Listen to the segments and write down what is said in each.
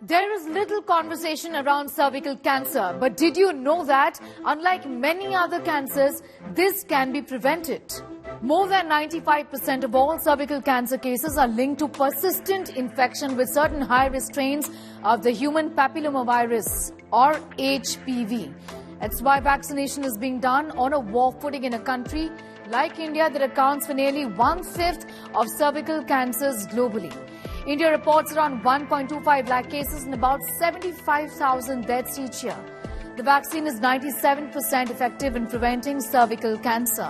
There is little conversation around cervical cancer, but did you know that, unlike many other cancers, this can be prevented? More than 95% of all cervical cancer cases are linked to persistent infection with certain high-risk strains of the human papillomavirus, or HPV. That's why vaccination is being done on a war footing in a country like India that accounts for nearly 1/5 of cervical cancers globally. India reports around 1.25 lakh cases and about 75,000 deaths each year. The vaccine is 97% effective in preventing cervical cancer.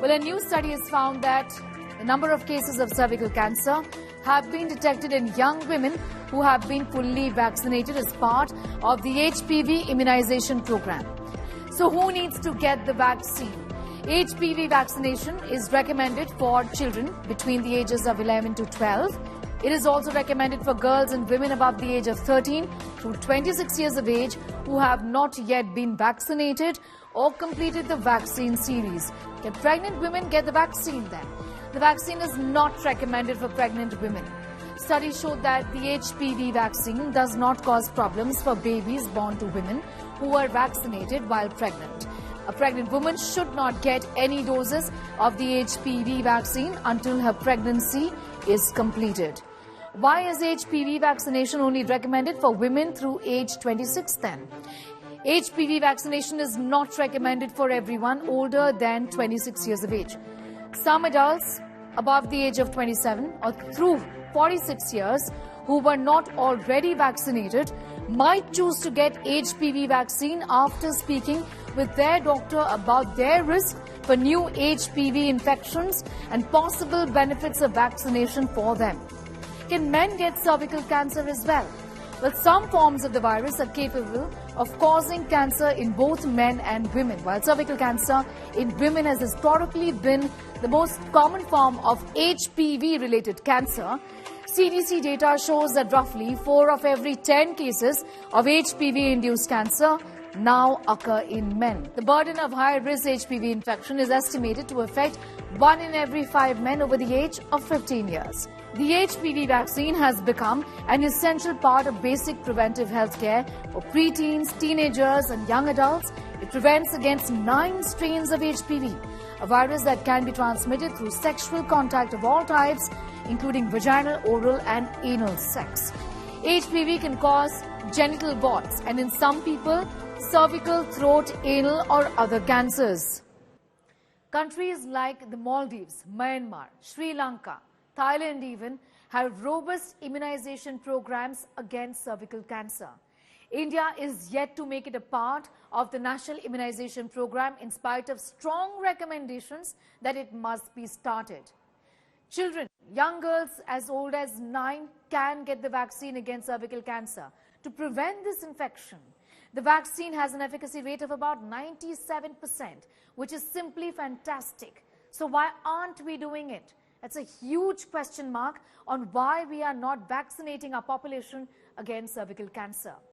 Well, a new study has found that the number of cases of cervical cancer have been detected in young women who have been fully vaccinated as part of the HPV immunization program. So who needs to get the vaccine? HPV vaccination is recommended for children between the ages of 11 to 12. It is also recommended for girls and women above the age of 13 to 26 years of age who have not yet been vaccinated or completed the vaccine series. Can pregnant women get the vaccine then? The vaccine is not recommended for pregnant women. Studies showed that the HPV vaccine does not cause problems for babies born to women who are vaccinated while pregnant. A pregnant woman should not get any doses of the HPV vaccine until her pregnancy is completed. Why is HPV vaccination only recommended for women through age 26 then? HPV vaccination is not recommended for everyone older than 26 years of age. Some adults above the age of 27 or through 46 years who were not already vaccinated might choose to get HPV vaccine after speaking with their doctor about their risk for new HPV infections and possible benefits of vaccination for them. Can men get cervical cancer as well? Well, some forms of the virus are capable of causing cancer in both men and women. While cervical cancer in women has historically been the most common form of HPV-related cancer, CDC data shows that roughly 4 of every 10 cases of HPV-induced cancer now occur in men. The burden of high-risk HPV infection is estimated to affect 1 in every 5 men over the age of 15 years. The HPV vaccine has become an essential part of basic preventive health care for preteens, teenagers and young adults. It prevents against 9 strains of HPV, a virus that can be transmitted through sexual contact of all types, including vaginal, oral and anal sex. HPV can cause genital warts and in some people, cervical, throat, anal or other cancers. Countries like the Maldives, Myanmar, Sri Lanka, Thailand even have robust immunization programs against cervical cancer. India is yet to make it a part of the national immunization program in spite of strong recommendations that it must be started. Children, young girls as old as 9 can get the vaccine against cervical cancer to prevent this infection. The vaccine has an efficacy rate of about 97%, which is simply fantastic. So why aren't we doing it? That's a huge question mark on why we are not vaccinating our population against cervical cancer.